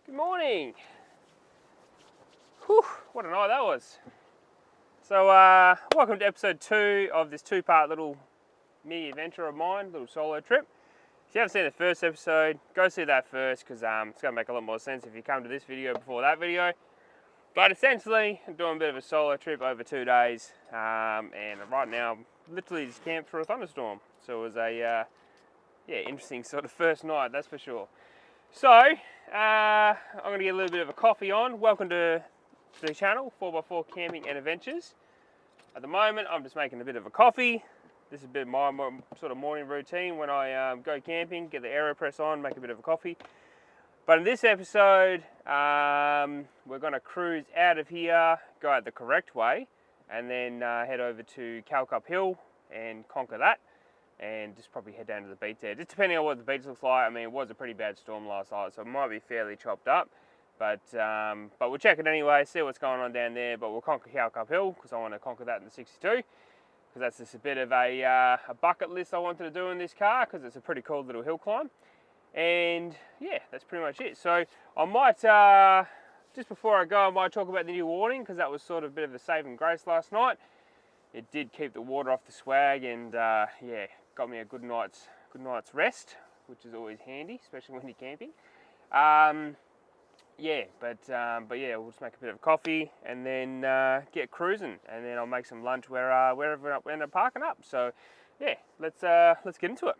Good morning. Whew, what a night that was. So welcome to episode 2 of this two-part little mini adventure of mine, little solo trip. If you haven't seen the first episode, go see that first because it's going to make a lot more sense if you come to this video before that video. But essentially, I'm doing a bit of a solo trip over 2 days, and right now I'm literally just camped for a thunderstorm. So it was a interesting sort of first night, that's for sure. So, I'm going to get a little bit of a coffee on. Welcome to the channel, 4x4 Camping and Adventures. At the moment, I'm just making a bit of a coffee. This is a bit of my sort of morning routine when I go camping, get the AeroPress on, make a bit of a coffee. But in this episode, we're going to cruise out of here, go out the correct way, and then head over to Callcup Hill and conquer that. And just probably head down to the beach there, just depending on what the beach looks like. I mean, it was a pretty bad storm last night, so it might be fairly chopped up. But we'll check it anyway, see what's going on down there. But we'll conquer Callcup Hill, because I want to conquer that in the 62. Because that's just a bit of a bucket list I wanted to do in this car, because it's a pretty cool little hill climb. And yeah, that's pretty much it. So I might, just before I go, I might talk about the new Awning, because that was sort of a bit of a saving grace last night. It did keep the water off the swag, and yeah, got me a good night's rest, which is always handy, especially when you're camping. Yeah, but yeah, we'll just make a bit of coffee and then get cruising, and then I'll make some lunch wherever we end up parking up. So yeah, let's get into it.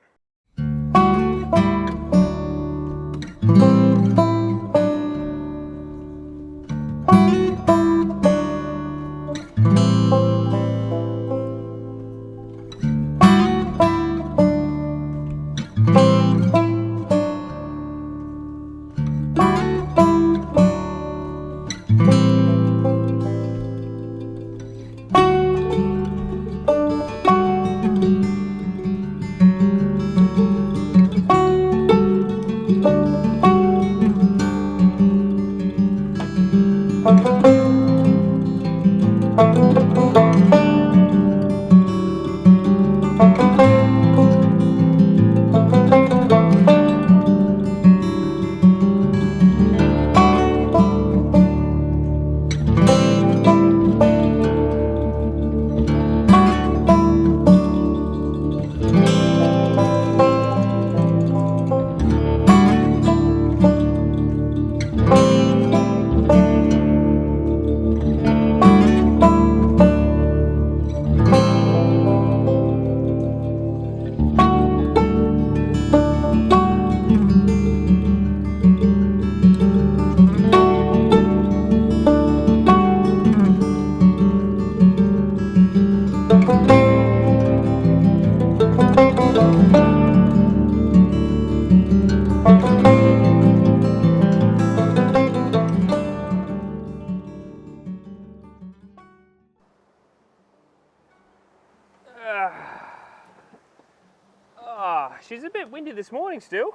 She's a bit windy this morning still.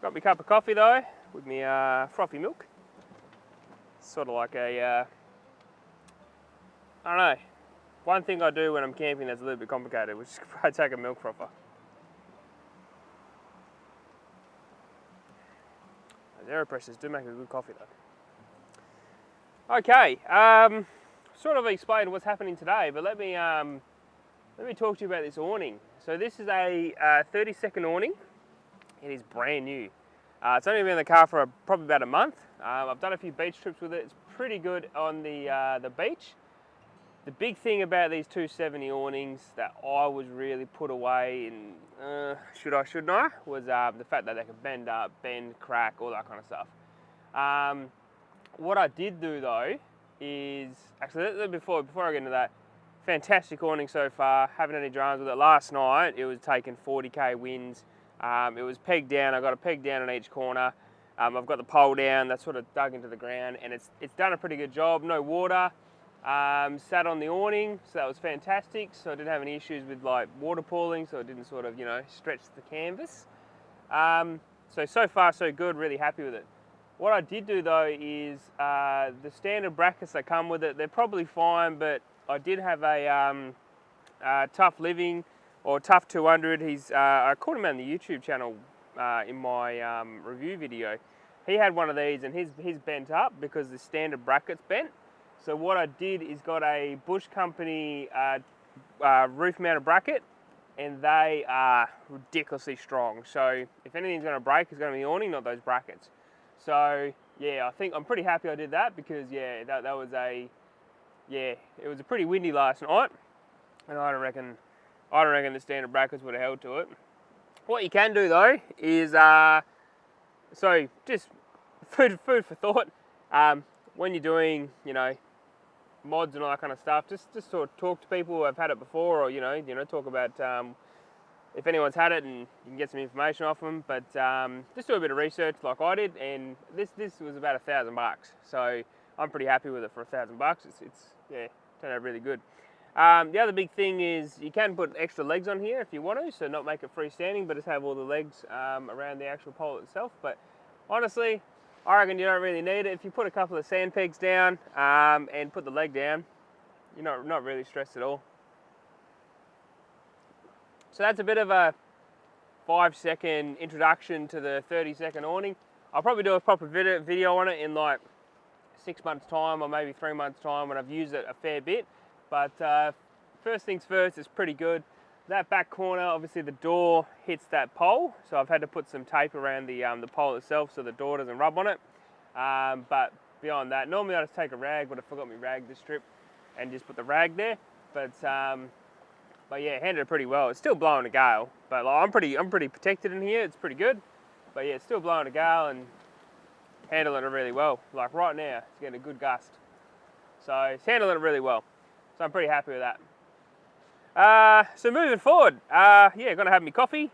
Got me a cup of coffee though, with me frothy milk. Sort of like a, I don't know, one thing I do when I'm camping that's a little bit complicated, which is I take a milk frother. Those AeroPresses do make a good coffee though. Okay, sort of explain what's happening today, but let me talk to you about this awning. So this is a 30-second awning. It is brand new. It's only been in the car for probably about a month. I've done a few beach trips with it. It's pretty good on the beach. The big thing about these 270 awnings that I was really put away in, shouldn't I, was the fact that they could bend up, bend, crack, all that kind of stuff. What I did do though is, actually before I get into that, fantastic awning so far, haven't had any dramas with it. Last night it was taking 40k winds. It was pegged down, I got a peg down on each corner. I've got the pole down, that's sort of dug into the ground, and it's done a pretty good job. No water, sat on the awning, so that was fantastic. So I didn't have any issues with like water pooling, so it didn't sort of, you know, stretch the canvas. So far so good, really happy with it. What I did do though is the standard brackets that come with it, they're probably fine, but I did have a Tough Living or Tough 200. I called him out on the YouTube channel in my review video. he had one of these and his bent up because the standard bracket's bent. So what I did is got a Bush Company roof mounted bracket, and they are ridiculously strong. So if anything's going to break, it's going to be the awning, not those brackets. So yeah, I'm pretty happy I did that, because yeah, that was it was a pretty windy last night, and I don't reckon the standard brackets would have held to it. What you can do though is so just food for thought. When you're doing, mods and all that kind of stuff, just sort of talk to people who have had it before, or talk about if anyone's had it, and you can get some information off them. But just do a bit of research like I did, and this was about $1,000, so I'm pretty happy with it for $1,000. It's turned out really good. The other big thing is you can put extra legs on here if you want to, so not make it freestanding, but just have all the legs around the actual pole itself. But honestly, I reckon you don't really need it. If you put a couple of sand pegs down and put the leg down, you're not really stressed at all. So that's a bit of a 5-second introduction to the 30-second awning. I'll probably do a proper video on it in like 6 months' time, or maybe 3 months' time, when I've used it a fair bit. But first things first, it's pretty good. That back corner, obviously the door hits that pole, so I've had to put some tape around the pole itself so the door doesn't rub on it. But beyond that, normally I just take a rag, but I forgot my rag this trip, and just put the rag there. But yeah, handled it pretty well. It's still blowing a gale, but like, I'm pretty protected in here. It's pretty good. But yeah, it's still blowing a gale and handling it really well. Like right now, it's getting a good gust. So it's handling it really well. So I'm pretty happy with that. So moving forward, gonna have me coffee,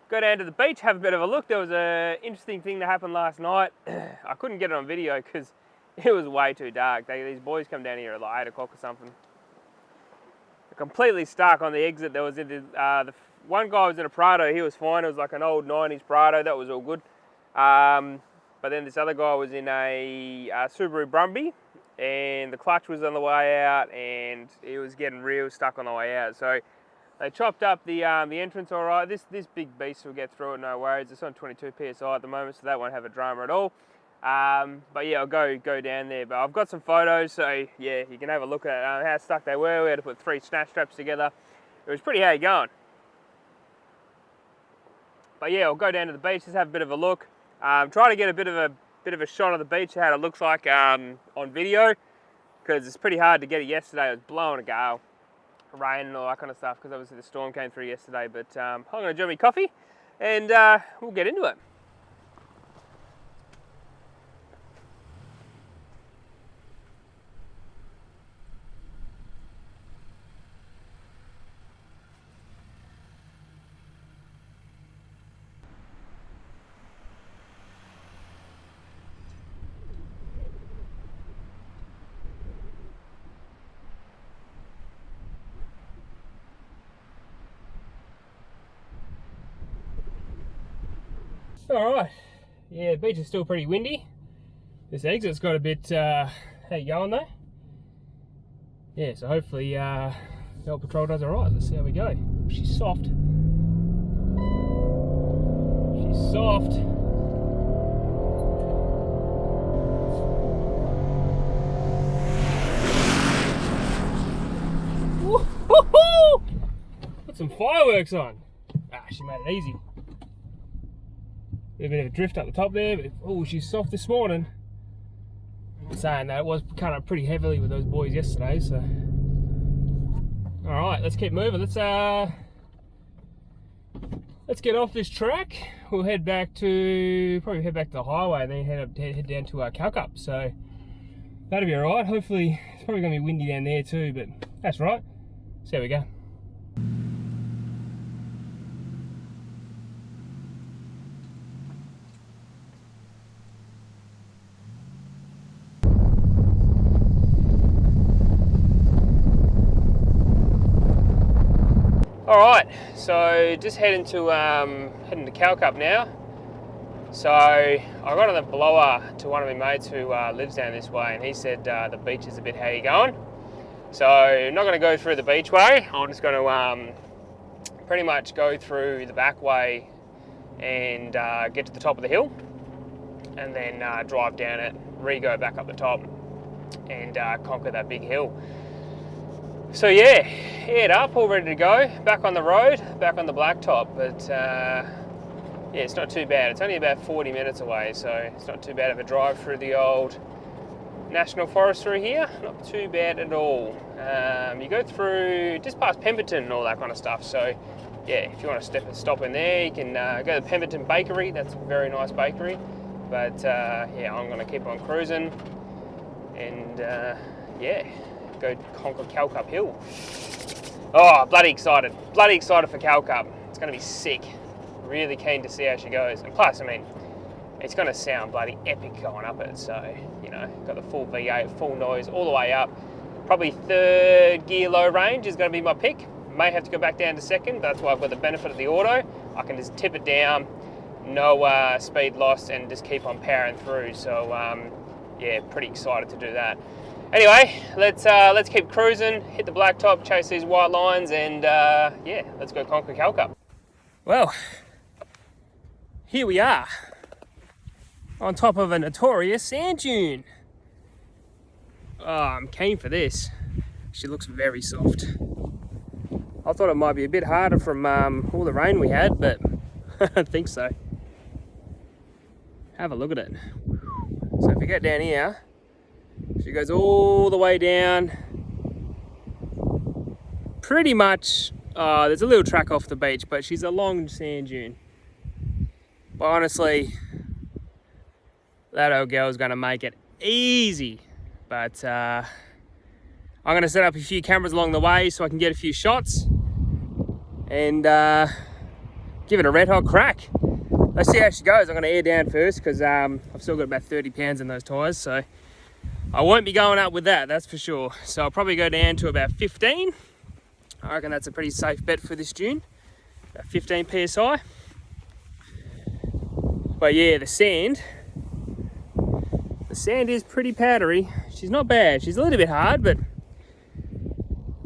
go down to the beach, have a bit of a look. There was an interesting thing that happened last night. I couldn't get it on video because it was way too dark. These boys come down here at like 8 o'clock or something. They're completely stuck on the exit. There was the one guy was in a Prado. He was fine. It was like an old 90s Prado. That was all good. But then this other guy was in a Subaru Brumby, and the clutch was on the way out, and it was getting real stuck on the way out. So they chopped up the entrance all right. This big beast will get through it, no worries. It's on 22 PSI at the moment, so that won't have a drama at all. But yeah, I'll go down there. But I've got some photos, so yeah, you can have a look at how stuck they were. We had to put 3 snatch straps together. It was pretty hard going. But yeah, I'll go down to the beach, just have a bit of a look. Try to get a bit of a shot of the beach, how it looks like on video, because it's pretty hard to get it yesterday. It was blowing a gale, rain and all that kind of stuff, because obviously the storm came through yesterday. But I'm going to enjoy my coffee, and we'll get into it. Alright, yeah, the beach is still pretty windy. This exit's got a bit, how you going though? Yeah, so hopefully the old patrol does alright. Let's see how we go. She's soft. She's soft. Woo-hoo-hoo! Put some fireworks on. She made it easy. A bit of a drift up the top there, but oh, she's soft this morning. Saying that, it was kind of pretty heavily with those boys yesterday, so. Alright, let's keep moving. Let's get off this track. We'll head back to the highway, and then head down to Callcup. So that'll be alright. Hopefully, it's probably going to be windy down there too, but that's right. See how we go. Alright, so just heading to Callcup now. So I got on the blower to one of my mates who lives down this way, and he said the beach is a bit heavy going. So I'm not going to go through the beach way. I'm just going to pretty much go through the back way and get to the top of the hill. and then drive down it, re-go back up the top, and conquer that big hill. So yeah, head up, all ready to go, back on the road, back on the blacktop. But yeah, it's not too bad. It's only about 40 minutes away, so it's not too bad of a drive through the old National Forest through here. Not too bad at all. You go through just past Pemberton and all that kind of stuff. So yeah, if you want to stop in there, you can go to the Pemberton Bakery. That's a very nice bakery. But yeah, I'm going to keep on cruising and yeah, go conquer Callcup Hill. Oh, bloody excited for Callcup. It's going to be sick. Really keen to see how she goes. And plus, I mean, it's going to sound bloody epic going up it. So, you know, got the full V8, full noise all the way up. Probably third gear low range is going to be my pick. May have to go back down to second. That's why I've got the benefit of the auto. I can just tip it down, no speed loss, and just keep on powering through. So, yeah, pretty excited to do that. Anyway, let's keep cruising, hit the blacktop, chase these white lines, and yeah, let's go conquer Callcup. Well, here we are, on top of a notorious sand dune. Oh, I'm keen for this. She looks very soft. I thought it might be a bit harder from all the rain we had, but I don't think so. Have a look at it. So if we get down here, she goes all the way down. Pretty much, there's a little track off the beach, but she's a long sand dune. But honestly, that old girl's gonna make it easy. But I'm gonna set up a few cameras along the way so I can get a few shots and give it a red hot crack. Let's see how she goes. I'm gonna air down first because I've still got about 30 pounds in those tyres, so I won't be going up with that's for sure. So I'll probably go down to about 15. I reckon that's a pretty safe bet for this dune, about 15 PSI. But yeah, the sand is pretty powdery. She's not bad. She's a little bit hard, but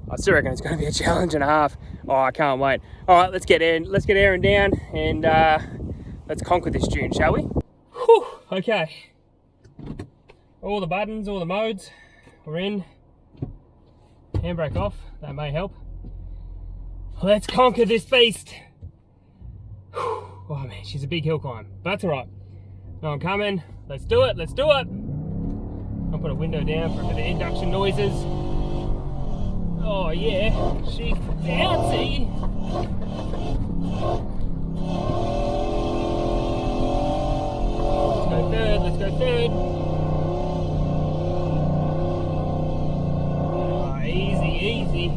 I still reckon it's going to be a challenge and a half. Oh, I can't wait. All right, let's get airing down and let's conquer this dune, shall we? Whew, okay. All the buttons, all the modes, we're in. Handbrake off, that may help. Let's conquer this beast. Whew. Oh man, she's a big hill climb, but that's all right. No one coming, let's do it, let's do it. I'll put a window down for a bit of induction noises. Oh yeah, she's bouncy. Let's go third. Oh, easy.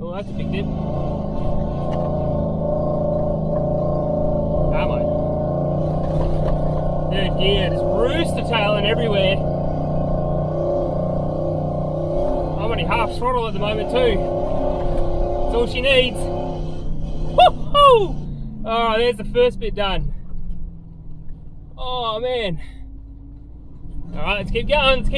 Oh, that's a big dip. Come on. Third gear, just rooster tailing everywhere. I'm only half throttle at the moment too. That's all she needs. Woohoo! Oh, there's the first bit done. Oh man. Alright, let's keep going, Full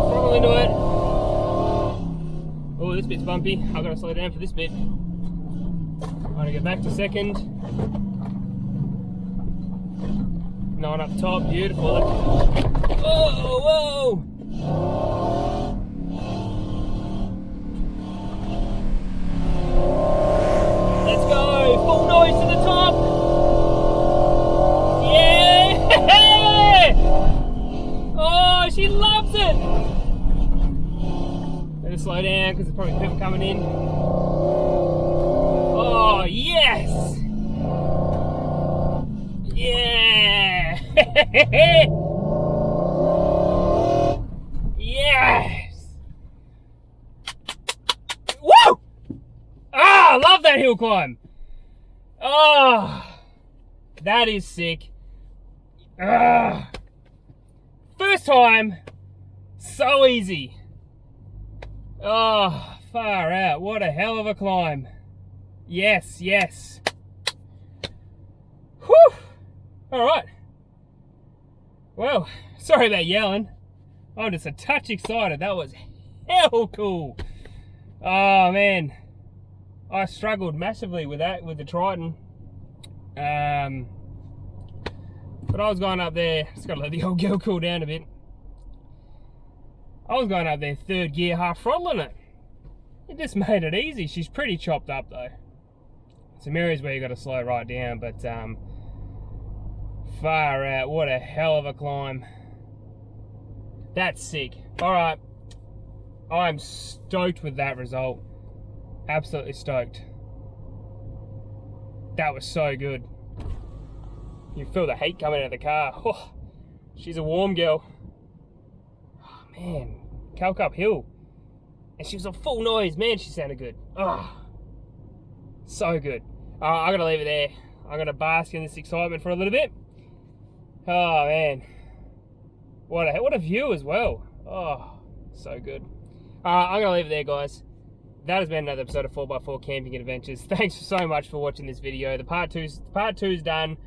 throttle into it. Oh, this bit's bumpy. I've got to slow down for this bit. I'm going to go back to second. No one up top, beautiful. Whoa! Let's go! Full noise to the top! Yeah! Oh, she loves it! Better slow down because there's probably people coming in. Oh, yes! Yeah! Yes! Woo! Ah, I love that hill climb. Oh, that is sick. First time, so easy. Oh, far out. What a hell of a climb. Yes. Whew. All right. Well, sorry about yelling. I'm just a touch excited. That was hell cool. Oh, man. I struggled massively with that, with the Triton. But I was going up there, just got to let the old girl cool down a bit. I was going up there third gear, half throttling it. It just made it easy. She's pretty chopped up though. Some areas where you got to slow right down, but far out, what a hell of a climb. That's sick. All right, I'm stoked with that result. Absolutely stoked. That was so good. You feel the heat coming out of the car. Oh, she's a warm girl. Oh, man, Callcup Hill. And she was a full noise. Man, she sounded good. Oh, so good. I'm gonna leave it there. I'm gonna bask in this excitement for a little bit. Oh man, what a view as well. Oh, so good. I'm gonna leave it there, guys. That has been another episode of 4x4 Camping Adventures. Thanks so much for watching this video. The part two's done.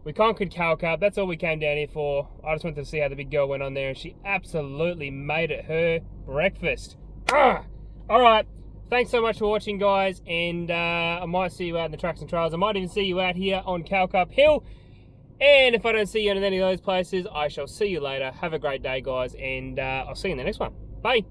We conquered Callcup. That's all we came down here for. I just wanted to see how the big girl went on there, and she absolutely made it her breakfast. All right. Thanks so much for watching, guys, and I might see you out in the tracks and trails. I might even see you out here on Callcup Hill. And if I don't see you in any of those places, I shall see you later. Have a great day, guys, and I'll see you in the next one. Bye.